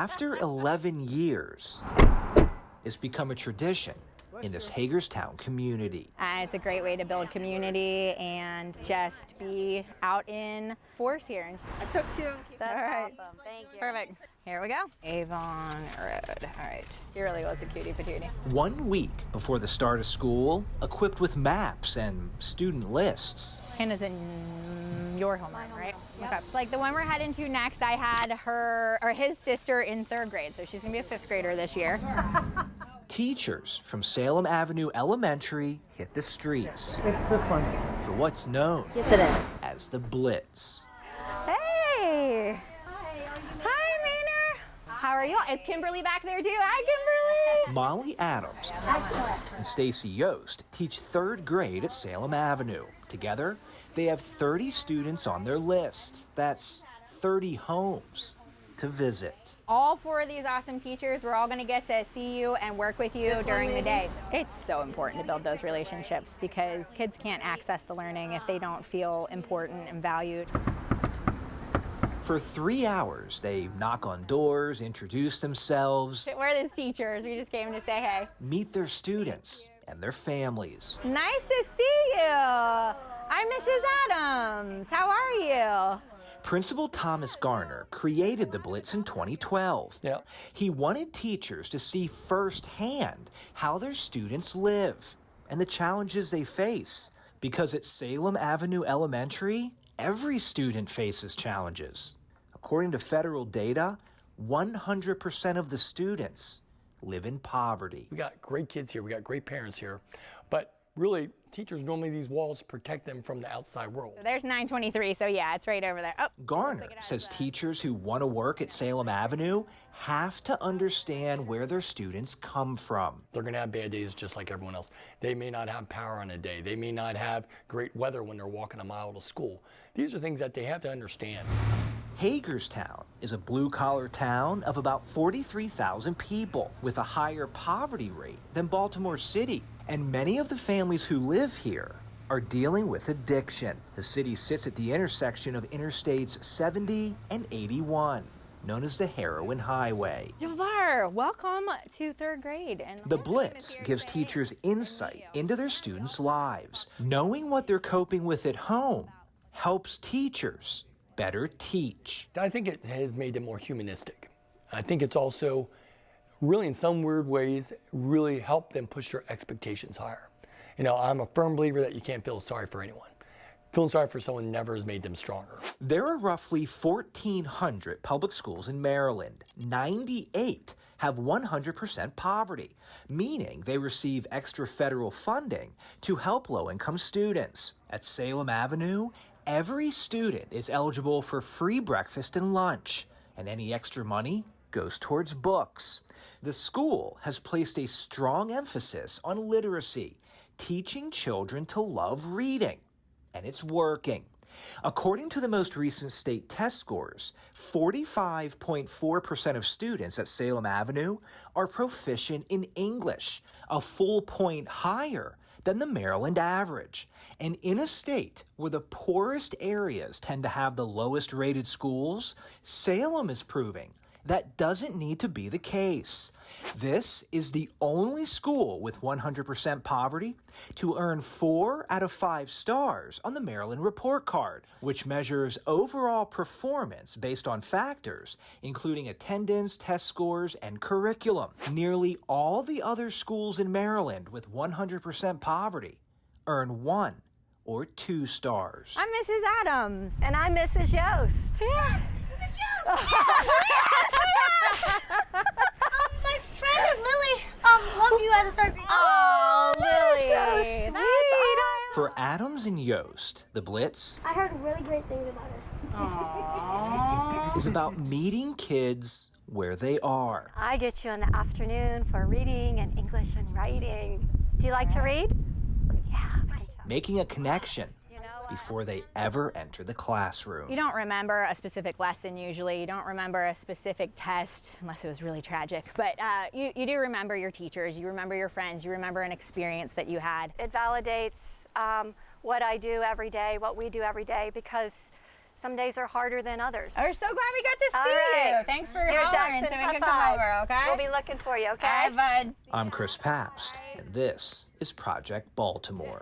After 11 years, it's become a tradition in this Hagerstown community. It's a great way to build community and just be out in force here. I took 2. That's all right. awesome. Thank you. Perfect. Here we go. Avon Road. All right. He really was a cutie patootie. 1 week before the start of school, equipped with maps and student lists. Hannah's in your homeroom, right? Yep. Okay. Like the one we're heading to next, I had his sister in 3rd grade, so she's gonna be a 5th grader this year. Teachers from Salem Avenue Elementary hit the streets. It's this one. For what's known as the Blitz. Hey! Hi, Maynard. How are you? Is Kimberly back there too? Hi, Kimberly. Molly Adams and Stacy Yost teach 3rd grade at Salem Avenue. Together, they have 30 students on their list. That's 30 homes to visit. All 4 of these awesome teachers, we're all gonna get to see you and work with you during the day. It's so important to build those relationships because kids can't access the learning if they don't feel important and valued. For 3 hours, they knock on doors, introduce themselves. We're these teachers, we just came to say hey. Meet their students and their families. Nice to see you. I'm Mrs. Adams. How are you? Principal Thomas Garner created the Blitz in 2012. Yeah. He wanted teachers to see firsthand how their students live and the challenges they face. Because at Salem Avenue Elementary, every student faces challenges. According to federal data, 100% of the students live in poverty. We got great kids here, we got great parents here, but really, teachers, normally these walls protect them from the outside world. So there's 923, so yeah, it's right over there. Oh, Garner says teachers who want to work at Salem Avenue have to understand where their students come from. They're gonna have bad days just like everyone else. They may not have power on a day. They may not have great weather when they're walking a mile to school. These are things that they have to understand. Hagerstown is a blue-collar town of about 43,000 people with a higher poverty rate than Baltimore City. And many of the families who live here are dealing with addiction. The city sits at the intersection of Interstates 70 and 81, known as the Heroin Highway. Javar, welcome to 3rd grade. And The Blitz gives teachers insight into their students' lives. Knowing what they're coping with at home helps teachers better teach. I think it has made them more humanistic. I think it's also really in some weird ways really helped them push their expectations higher. You know, I'm a firm believer that you can't feel sorry for anyone. Feeling sorry for someone never has made them stronger. There are roughly 1,400 public schools in Maryland. 98 have 100% poverty, meaning they receive extra federal funding to help low-income students. At Salem Avenue, every student is eligible for free breakfast and lunch, and any extra money goes towards books. The school has placed a strong emphasis on literacy, teaching children to love reading, and it's working. According to the most recent state test scores, 45.4% of students at Salem Avenue are proficient in English, a full point higher than the Maryland average. And in a state where the poorest areas tend to have the lowest rated schools, Salem is proving that doesn't need to be the case. This is the only school with 100% poverty to earn 4 out of 5 stars on the Maryland Report Card, which measures overall performance based on factors including attendance, test scores, and curriculum. Nearly all the other schools in Maryland with 100% poverty earn 1 or 2 stars. I'm Mrs. Adams. And I'm Mrs. Yost. Yes! Mrs. Yost! Yes! My friend Lily loved you as a 3rd grader. Oh, Lily. So sweet. That's For Adams and Yost, the Blitz I heard really great things about her. awesome. is about meeting kids where they are. I get you in the afternoon for reading and English and writing. Do you like to read? Yeah, I can tell. Making a connection before they ever enter the classroom. You don't remember a specific lesson usually. You don't remember a specific test, unless it was really tragic. But you do remember your teachers, you remember your friends, you remember an experience that you had. It validates what I do every day, what we do every day, because Some days are harder than others. We're so glad we got to All see right. you. Thanks for Here, hollering Jackson, so we high can five. come over, okay? We'll be looking for you, okay? All right, bud. I'm Chris Pabst, and this is Project Baltimore.